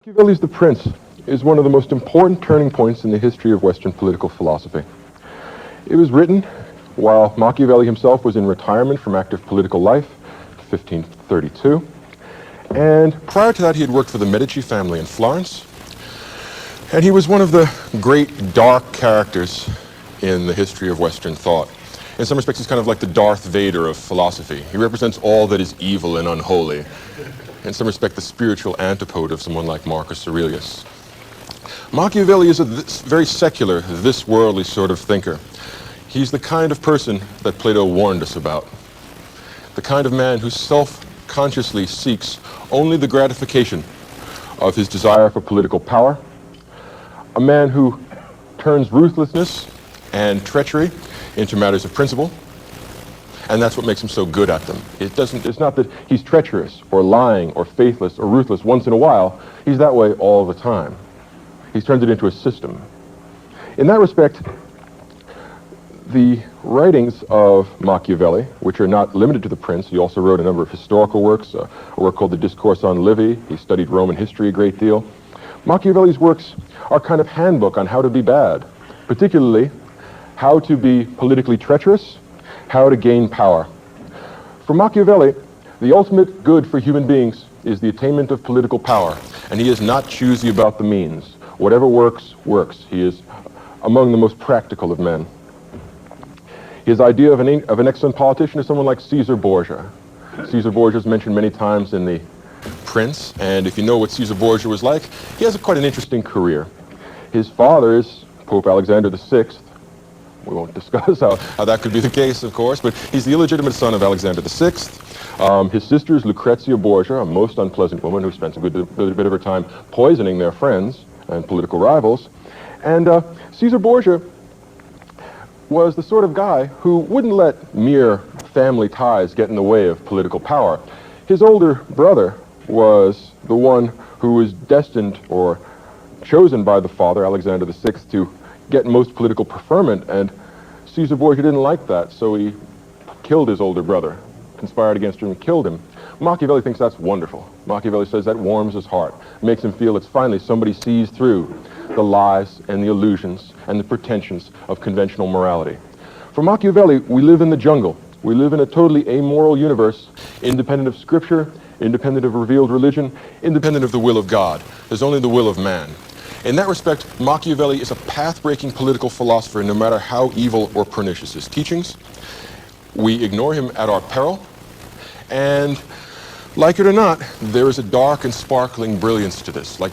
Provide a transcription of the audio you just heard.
Machiavelli's The Prince is one of the most important turning points in the history of Western political philosophy. It was written while Machiavelli himself was in retirement from active political life, 1532, and prior to that he had worked for the Medici family in Florence, and he was one of the great dark characters in the history of Western thought. In some respects, he's kind of like the Darth Vader of philosophy. He represents all that is evil and unholy. In some respect, the spiritual antipode of someone like Marcus Aurelius. Machiavelli is a very secular, this-worldly sort of thinker. He's the kind of person that Plato warned us about. The kind of man who self-consciously seeks only the gratification of his desire for political power. A man who turns ruthlessness and treachery into matters of principle. And that's what makes him so good at them. It's not that he's treacherous or lying or faithless or ruthless once in a while. He's that way all the time. He's turned it into a system. In that respect, the writings of Machiavelli, which are not limited to The Prince, he also wrote a number of historical works, a work called The Discourse on Livy. He studied Roman history a great deal. Machiavelli's works are a kind of handbook on how to be bad, particularly how to be politically treacherous, how to gain power. For Machiavelli, the ultimate good for human beings is the attainment of political power, and he is not choosy about the means. Whatever works, works. He is among the most practical of men. His idea of an excellent politician is someone like Caesar Borgia. Caesar Borgia is mentioned many times in The Prince, and if you know what Caesar Borgia was like, he has quite an interesting career. His father is Pope Alexander VI. We won't discuss how that could be the case, of course, but he's the illegitimate son of Alexander VI. His sister is Lucrezia Borgia, a most unpleasant woman who spends a good bit of her time poisoning their friends and political rivals. And Caesar Borgia was the sort of guy who wouldn't let mere family ties get in the way of political power. His older brother was the one who was destined or chosen by the father, Alexander VI, to get most political preferment, and Caesar Borgia didn't like that, so he killed his older brother, conspired against him and killed him. Machiavelli thinks that's wonderful. Machiavelli says that warms his heart, makes him feel it's finally somebody sees through the lies and the illusions and the pretensions of conventional morality. For Machiavelli, we live in the jungle. We live in a totally amoral universe, independent of scripture, independent of revealed religion, independent of the will of God. There's only the will of man. In that respect, Machiavelli is a path-breaking political philosopher, no matter how evil or pernicious his teachings. We ignore him at our peril, and like it or not, there is a dark and sparkling brilliance to this. Like